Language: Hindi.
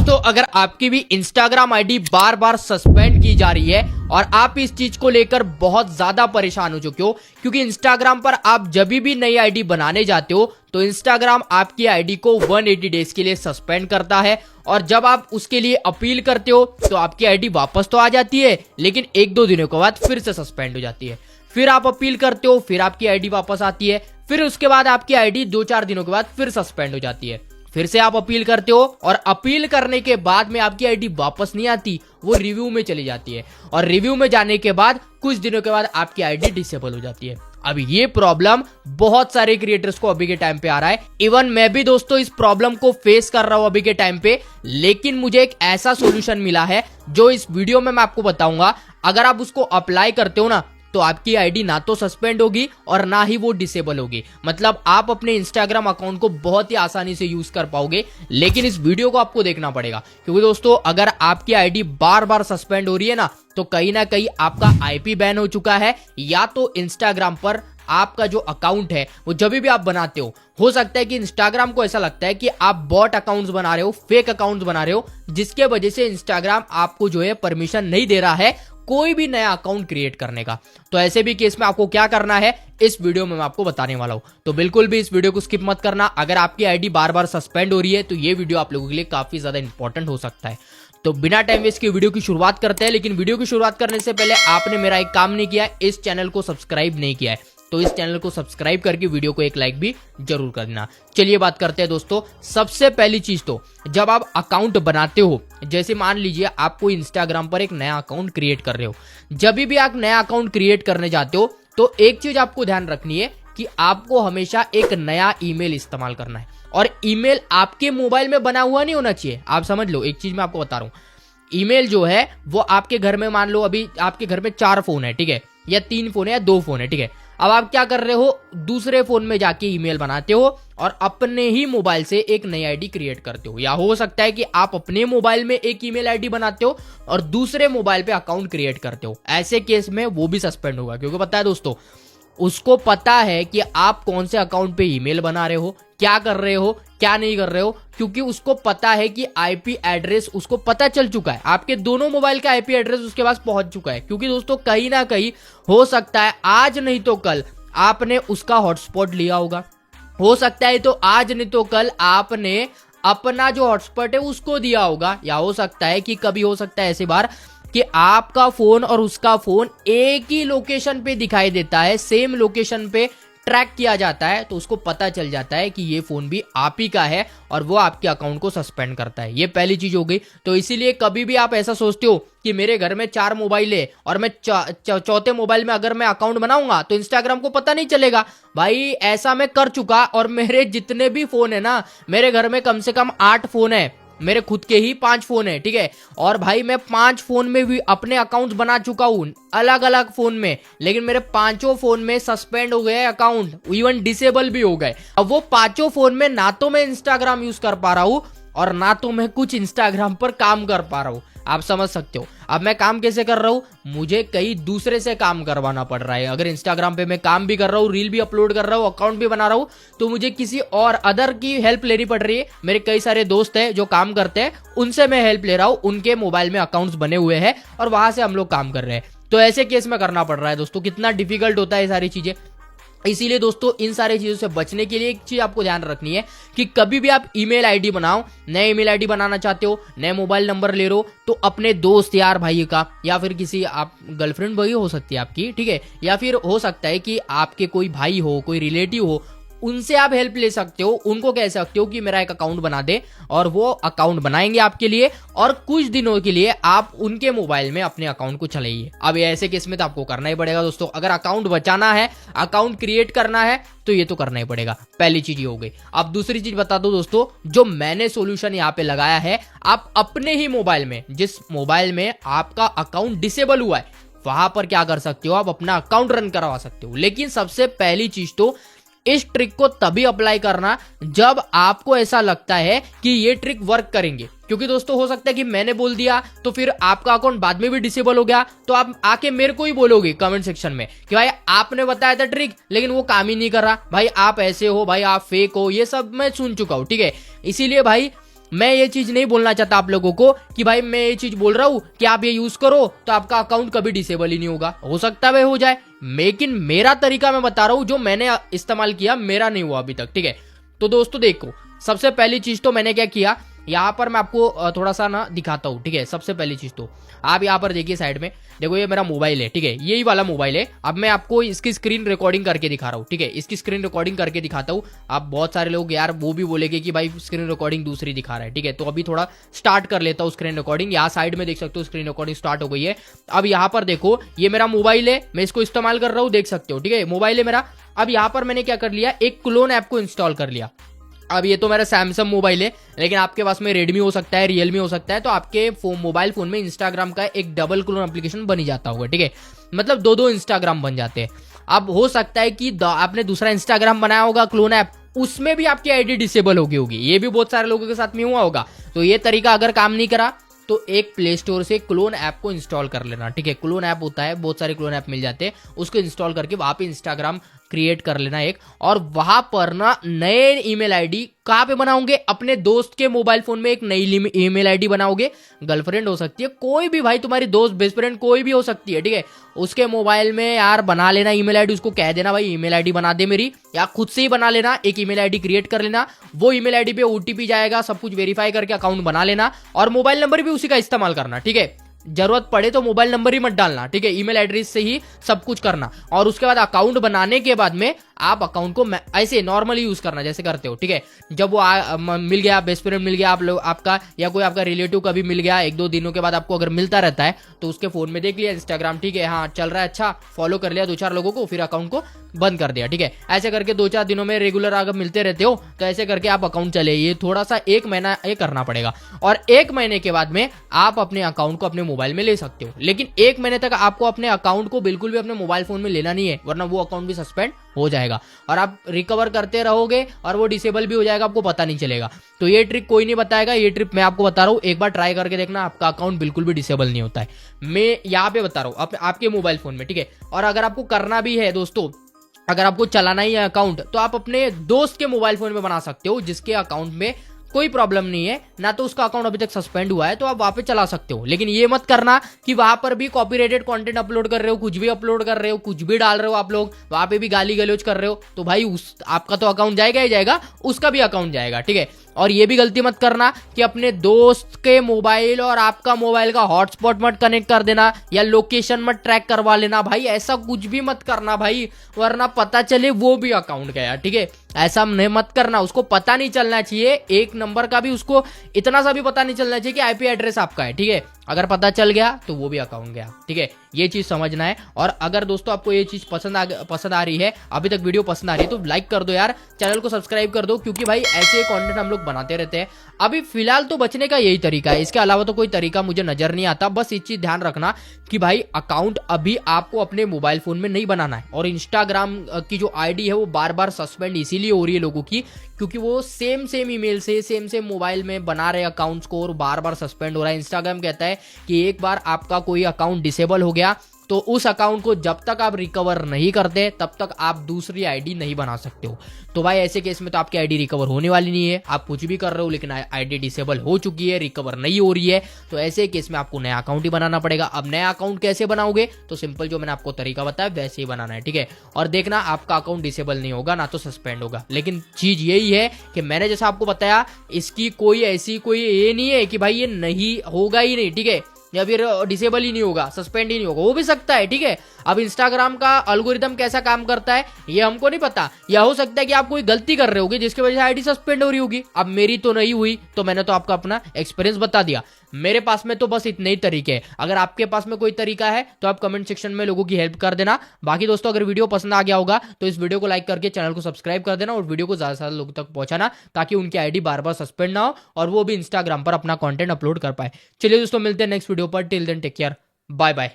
दोस्तों अगर आपकी भी इंस्टाग्राम आईडी बार बार सस्पेंड की जा रही है और आप इस चीज को लेकर बहुत ज्यादा परेशान हो चुके हो, क्योंकि इंस्टाग्राम पर आप जब भी नई आईडी बनाने जाते हो तो इंस्टाग्राम आपकी आईडी को 180 डेज के लिए सस्पेंड करता है और जब आप उसके लिए अपील करते हो तो आपकी आईडी वापस तो आ जाती है, लेकिन 1-2 दिनों के बाद फिर से सस्पेंड हो जाती है। फिर आप अपील करते हो, फिर आपकी आईडी वापस आती है, फिर उसके बाद आपकी आईडी 2-4 दिनों के बाद फिर सस्पेंड हो जाती है। फिर से आप अपील करते हो और अपील करने के बाद में आपकी आईडी वापस नहीं आती, वो रिव्यू में चली जाती है और रिव्यू में जाने के बाद कुछ दिनों के बाद आपकी आईडी डिसेबल हो जाती है। अब ये प्रॉब्लम बहुत सारे क्रिएटर्स को अभी के टाइम पे आ रहा है। इवन मैं भी दोस्तों इस प्रॉब्लम को फेस कर रहा हूं अभी के टाइम पे, लेकिन मुझे एक ऐसा सॉल्यूशन मिला है जो इस वीडियो में मैं आपको बताऊंगा। अगर आप उसको अप्लाई करते हो ना तो आपकी आईडी ना तो सस्पेंड होगी और ना ही वो डिसेबल होगी। मतलब आप अपने इंस्टाग्राम अकाउंट को बहुत ही आसानी से यूज कर पाओगे, लेकिन इस वीडियो को आपको देखना पड़ेगा, क्योंकि दोस्तों अगर आपकी आईडी बार बार सस्पेंड हो रही है ना तो कहीं ना कहीं आपका आईपी बैन हो चुका है, या तो इंस्टाग्राम पर आपका जो अकाउंट है वो जब भी आप बनाते हो सकता है कि इंस्टाग्राम को ऐसा लगता है कि आप बॉट अकाउंट्स बना रहे हो, फेक अकाउंट्स बना रहे हो, जिसके वजह से इंस्टाग्राम आपको जो है परमिशन नहीं दे रहा है कोई भी नया अकाउंट क्रिएट करने का। तो ऐसे भी केस में आपको क्या करना है इस वीडियो में मैं आपको बताने वाला हूं, तो बिल्कुल भी इस वीडियो को स्किप मत करना। अगर आपकी आईडी बार बार सस्पेंड हो रही है तो ये वीडियो आप लोगों के लिए काफी ज्यादा इंपॉर्टेंट हो सकता है। तो बिना टाइम वेस्ट के वीडियो की शुरुआत करते हैं, लेकिन वीडियो की शुरुआत करने से पहले आपने मेरा एक काम नहीं किया, इस चैनल को सब्सक्राइब नहीं किया है तो इस चैनल को सब्सक्राइब करके वीडियो को एक लाइक भी जरूर कर देना। चलिए बात करते हैं दोस्तों। सबसे पहली चीज तो जब आप अकाउंट बनाते हो, जैसे मान लीजिए आप कोई इंस्टाग्राम पर एक नया अकाउंट क्रिएट कर रहे हो, जब भी आप नया अकाउंट क्रिएट करने जाते हो तो एक चीज आपको ध्यान रखनी है कि आपको हमेशा एक नया ईमेल इस्तेमाल करना है और ईमेल आपके मोबाइल में बना हुआ नहीं होना चाहिए। आप समझ लो, एक चीज मैं आपको बता रहा हूं, ईमेल जो है वो आपके घर में, मान लो अभी आपके घर में 4 फोन है, ठीक है, या 3 फोन है या 2 फोन है, ठीक है। अब आप क्या कर रहे हो, दूसरे फोन में जाके ईमेल बनाते हो और अपने ही मोबाइल से एक नई आईडी क्रिएट करते हो, या हो सकता है कि आप अपने मोबाइल में एक ईमेल आईडी बनाते हो और दूसरे मोबाइल पे अकाउंट क्रिएट करते हो। ऐसे केस में वो भी सस्पेंड होगा, क्योंकि पता है दोस्तों उसको पता है कि आप कौन से अकाउंट पे ईमेल बना रहे हो, क्या कर रहे हो, क्या नहीं कर रहे हो, क्योंकि उसको पता है कि आईपी एड्रेस उसको पता चल चुका है, आपके दोनों मोबाइल का आईपी एड्रेस उसके पास पहुंच चुका है। क्योंकि दोस्तों कहीं ना कहीं हो सकता है आज नहीं तो कल आपने उसका हॉटस्पॉट लिया होगा, हो सकता है तो आज नहीं तो कल आपने अपना जो हॉटस्पॉट है उसको दिया होगा, या हो सकता है कि कभी हो सकता है ऐसी बार कि आपका फोन और उसका फोन एक ही लोकेशन पे दिखाई देता है, सेम लोकेशन पे ट्रैक किया जाता है, तो उसको पता चल जाता है कि ये फोन भी आप ही का है और वो आपके अकाउंट को सस्पेंड करता है। ये पहली चीज हो गई। तो इसीलिए कभी भी आप ऐसा सोचते हो कि मेरे घर में 4 मोबाइल है और मैं चौथे मोबाइल में अगर मैं अकाउंट बनाऊंगा तो इंस्टाग्राम को पता नहीं चलेगा, भाई ऐसा मैं कर चुका और मेरे जितने भी फोन है ना, मेरे घर में कम से कम 8 फोन है, मेरे खुद के ही 5 फोन है, ठीक है, और भाई मैं 5 फोन में भी अपने अकाउंट बना चुका हूं अलग अलग फोन में, लेकिन मेरे 5 फोन में सस्पेंड हो गए अकाउंट, इवन डिसेबल भी हो गए। अब वो 5 फोन में ना तो मैं इंस्टाग्राम यूज कर पा रहा हूं और ना तो मैं कुछ इंस्टाग्राम पर काम कर पा रहा हूं। आप समझ सकते हो अब मैं काम कैसे कर रहा हूं, मुझे कहीं दूसरे से काम करवाना पड़ रहा है। अगर इंस्टाग्राम पे मैं काम भी कर रहा हूं, रील भी अपलोड कर रहा हूं, अकाउंट भी बना रहा हूं, तो मुझे किसी और अदर की हेल्प लेनी पड़ रही है। मेरे कई सारे दोस्त हैं जो काम करते हैं, उनसे मैं हेल्प ले रहा हूं, उनके मोबाइल में अकाउंट्स बने हुए हैं और वहां से हम लोग काम कर रहे हैं। तो ऐसे केस में करना पड़ रहा है दोस्तों, कितना डिफिकल्ट होता है ये सारी चीजें। इसीलिए दोस्तों इन सारी चीजों से बचने के लिए एक चीज आपको ध्यान रखनी है कि कभी भी आप ईमेल आईडी बनाओ, नए ईमेल आईडी बनाना चाहते हो, नए मोबाइल नंबर ले रहे हो, तो अपने दोस्त यार भाई का, या फिर किसी आप गर्लफ्रेंड वही हो सकती है आपकी, ठीक है, या फिर हो सकता है कि आपके कोई भाई हो, कोई रिलेटिव हो, उनसे आप हेल्प ले सकते हो। उनको कह सकते हो कि मेरा एक अकाउंट बना दे और वो अकाउंट बनाएंगे आपके लिए और कुछ दिनों के लिए आप उनके मोबाइल में अपने अकाउंट को चलाइए। अब ऐसे केस में तो आपको करना ही पड़ेगा दोस्तों, अगर अकाउंट बचाना है, अकाउंट क्रिएट करना है तो ये तो करना ही पड़ेगा। पहली चीज ये हो गई। अब दूसरी चीज बता दो दोस्तों, जो मैंने सोल्यूशन यहाँ पे लगाया है, आप अपने ही मोबाइल में, जिस मोबाइल में आपका अकाउंट डिसेबल हुआ है, वहां पर क्या कर सकते हो, आप अपना अकाउंट रन करवा सकते हो। लेकिन सबसे पहली चीज तो इस ट्रिक को तभी अप्लाई करना जब आपको ऐसा लगता है कि ये ट्रिक वर्क करेंगे, क्योंकि दोस्तों हो सकता है कि मैंने बोल दिया तो फिर आपका अकाउंट बाद में भी डिसेबल हो गया, तो आप आके मेरे को ही बोलोगे कमेंट सेक्शन में कि भाई आपने बताया था ट्रिक लेकिन वो काम ही नहीं कर रहा, भाई आप ऐसे हो, भाई आप फेक हो, ये सब मैं सुन चुका हूं, ठीक है। इसीलिए भाई मैं ये चीज नहीं बोलना चाहता आप लोगों को कि भाई मैं ये चीज बोल रहा हूं कि आप ये यूज करो तो आपका अकाउंट कभी डिसेबल ही नहीं होगा। हो सकता है हो जाए, लेकिन मेरा तरीका मैं बता रहा हूं जो मैंने इस्तेमाल किया, मेरा नहीं हुआ अभी तक, ठीक है। तो दोस्तों देखो, सबसे पहली चीज तो मैंने क्या किया, यहाँ पर मैं आपको थोड़ा सा ना दिखाता हूँ, ठीक है। सबसे पहली चीज तो आप यहाँ पर देखिए साइड में, देखो ये मेरा मोबाइल है, ठीक है, यही वाला मोबाइल है। अब मैं आपको इसकी स्क्रीन रिकॉर्डिंग करके दिखा रहा हूँ, ठीक है, इसकी स्क्रीन रिकॉर्डिंग करके दिखाता हूँ। आप बहुत सारे लोग यार वो भी बोलेंगे कि भाई स्क्रीन रिकॉर्डिंग दूसरी दिखा रहा है, ठीक है। तो अभी थोड़ा स्टार्ट कर लेता हूँ स्क्रीन रिकॉर्डिंग। यहाँ साइड में देख सकते हो स्क्रीन रिकॉर्डिंग स्टार्ट हो गई है। अब यहाँ पर देखो ये मेरा मोबाइल है, मैं इसको इस्तेमाल कर रहा हूँ, देख सकते हो, ठीक है, मोबाइल है मेरा। अब यहाँ पर मैंने क्या कर लिया, एक क्लोन ऐप को इंस्टॉल कर लिया। अब ये तो मेरा सैमसंग मोबाइल है, लेकिन आपके पास में रेडमी हो सकता है, रियलमी हो सकता है, तो आपके मोबाइल फोन में इंस्टाग्राम का एक डबल क्लोन एप्लीकेशन बन ही जाता होगा, ठीक है। मतलब दो इंस्टाग्राम बन जाते हैं। अब हो सकता है कि आपने दूसरा इंस्टाग्राम बनाया होगा क्लोन ऐप, उसमें भी आपकी आईडी डिसेबल होगी, ये भी बहुत सारे लोगों के साथ में हुआ होगा। तो ये तरीका अगर काम नहीं करा तो एक प्ले स्टोर से क्लोन ऐप को इंस्टॉल कर लेना, ठीक है। क्लोन ऐप होता है, बहुत सारे क्लोन ऐप मिल जाते हैं, उसको इंस्टॉल करके वहां पे इंस्टाग्राम क्रिएट कर लेना एक, और वहां पर ना नए ईमेल आईडी कहाँ पे बनाओगे, अपने दोस्त के मोबाइल फोन में एक नई ईमेल आईडी बनाओगे। गर्लफ्रेंड हो सकती है, कोई भी भाई, तुम्हारी दोस्त, बेस्ट फ्रेंड कोई भी हो सकती है, ठीक है। उसके मोबाइल में यार बना लेना ईमेल आईडी, उसको कह देना भाई ईमेल आईडी बना दे मेरी, या खुद से ही बना लेना, एक ईमेल आईडी क्रिएट कर लेना। वो ईमेल आईडी पे ओटीपी जाएगा, सब कुछ वेरीफाई करके अकाउंट बना लेना, और मोबाइल नंबर भी उसी का इस्तेमाल करना, ठीक है। जरूरत पड़े तो मोबाइल नंबर ही मत डालना, ठीक है, ईमेल एड्रेस से ही सब कुछ करना। और उसके बाद अकाउंट बनाने के बाद में आप अकाउंट को ऐसे नॉर्मली यूज करना जैसे करते हो, ठीक है। जब वो मिल गया, बेस्ट फ्रेंड मिल गया आप लोग आपका, या कोई आपका रिलेटिव कभी मिल गया, एक दो दिनों के बाद आपको अगर मिलता रहता है तो उसके फोन में देख लिया इंस्टाग्राम, ठीक है, हाँ चल रहा है, अच्छा फॉलो कर लिया दो चार लोगों को, फिर अकाउंट को बंद कर दिया, ठीक है। ऐसे करके दो चार दिनों में रेगुलर अगर मिलते रहते हो तो ऐसे करके आप अकाउंट चले, ये थोड़ा सा एक महीना ये करना पड़ेगा, और एक महीने के बाद में आप अपने अकाउंट को अपने मोबाइल में ले सकते हो। लेकिन एक महीने तक आपको अपने अकाउंट को बिल्कुल भी अपने मोबाइल फोन में लेना नहीं है, वरना वो अकाउंट भी सस्पेंड हो जाएगा और आप रिकवर करते रहोगे और वो डिसेबल भी हो जाएगा, आपको पता नहीं चलेगा। तो ये ट्रिक कोई नहीं बताएगा, ये ट्रिक मैं आपको बता रहा हूं, एक बार ट्राई करके देखना, आपका अकाउंट बिल्कुल भी डिसेबल नहीं होता है। मैं यहाँ पे बता रहा हूं आपके मोबाइल फोन में, ठीक है। और अगर आपको करना भी है दोस्तों, अगर आपको चलाना ही है अकाउंट, तो आप अपने दोस्त के मोबाइल फोन में बना सकते हो, जिसके अकाउंट में कोई प्रॉब्लम नहीं है ना, तो उसका अकाउंट अभी तक सस्पेंड हुआ है, तो आप वहां पे चला सकते हो। लेकिन ये मत करना कि वहां पर भी कॉपीराइटेड कंटेंट अपलोड कर रहे हो, कुछ भी अपलोड कर रहे हो, कुछ भी डाल रहे हो आप लोग, वहां पे भी गाली गलौज कर रहे हो, तो भाई आपका तो अकाउंट जाएगा ही जाएगा, उसका भी अकाउंट जाएगा, ठीक है। और ये भी गलती मत करना कि अपने दोस्त के मोबाइल और आपका मोबाइल का हॉटस्पॉट मत कनेक्ट कर देना, या लोकेशन मत ट्रैक करवा लेना, भाई ऐसा कुछ भी मत करना भाई, वरना पता चले वो भी अकाउंट गया, ठीक है। ऐसा नहीं मत करना, उसको पता नहीं चलना चाहिए, एक नंबर का भी उसको इतना सा भी पता नहीं चलना चाहिए कि आईपी एड्रेस आपका है, ठीक है। अगर पता चल गया तो वो भी अकाउंट गया, ठीक है, ये चीज समझना है। और अगर दोस्तों आपको ये चीज पसंद आ रही है, अभी तक वीडियो पसंद आ रही है, तो लाइक कर दो यार, चैनल को सब्सक्राइब कर दो, क्योंकि भाई ऐसे कंटेंट हम लोग बनाते रहते हैं। अभी फिलहाल तो बचने का यही तरीका है, इसके अलावा तो कोई तरीका मुझे नजर नहीं आता। बस एक चीज ध्यान रखना कि भाई अकाउंट अभी आपको अपने मोबाइल फोन में नहीं बनाना है, और इंस्टाग्राम की जो आईडी है वो बार बार सस्पेंड इसीलिए हो रही है लोगों की, क्योंकि वो सेम ईमेल से सेम मोबाइल में बना रहे अकाउंट्स को और बार बार सस्पेंड हो रहा है। इंस्टाग्राम कहता है कि एक बार आपका कोई अकाउंट डिसेबल हो गया तो उस अकाउंट को जब तक आप रिकवर नहीं करते तब तक आप दूसरी आईडी नहीं बना सकते हो। तो भाई ऐसे केस में तो आपकी आईडी रिकवर होने वाली नहीं है, आप कुछ भी कर रहे हो लेकिन आईडी डिसेबल हो चुकी है, रिकवर नहीं हो रही है, तो ऐसे केस में आपको नया अकाउंट ही बनाना पड़ेगा। अब नया अकाउंट कैसे बनाओगे, तो सिंपल जो मैंने आपको तरीका बताया वैसे ही बनाना है, ठीक है। और देखना आपका अकाउंट डिसेबल नहीं होगा, ना तो सस्पेंड होगा। लेकिन चीज यही है कि मैंने जैसा आपको बताया, इसकी कोई ऐसी कोई ये नहीं है कि भाई ये नहीं होगा ही नहीं, ठीक है, या फिर डिसेबल ही नहीं होगा, सस्पेंड ही नहीं होगा, हो भी सकता है, ठीक है। अब इंस्टाग्राम का एल्गोरिदम कैसा काम करता है ये हमको नहीं पता, या हो सकता है कि आप कोई गलती कर रहे होगे जिसकी वजह से आईडी सस्पेंड हो रही होगी। अब मेरी तो नहीं हुई, तो मैंने तो आपको अपना एक्सपीरियंस बता दिया। मेरे पास में तो बस इतने ही तरीके हैं, अगर आपके पास में कोई तरीका है तो आप कमेंट सेक्शन में लोगों की हेल्प कर देना। बाकी दोस्तों अगर वीडियो पसंद आ गया होगा तो इस वीडियो को लाइक करके चैनल को सब्सक्राइब कर देना, और वीडियो को ज्यादा से ज्यादा लोगों तक पहुंचाना, ताकि उनकी आईडी बार बार सस्पेंड ना हो और वो भी इंस्टाग्राम पर अपना कंटेंट अपलोड कर पाए। चलिए दोस्तों, मिलते हैं नेक्स्ट वीडियो पर, till then take care, bye bye.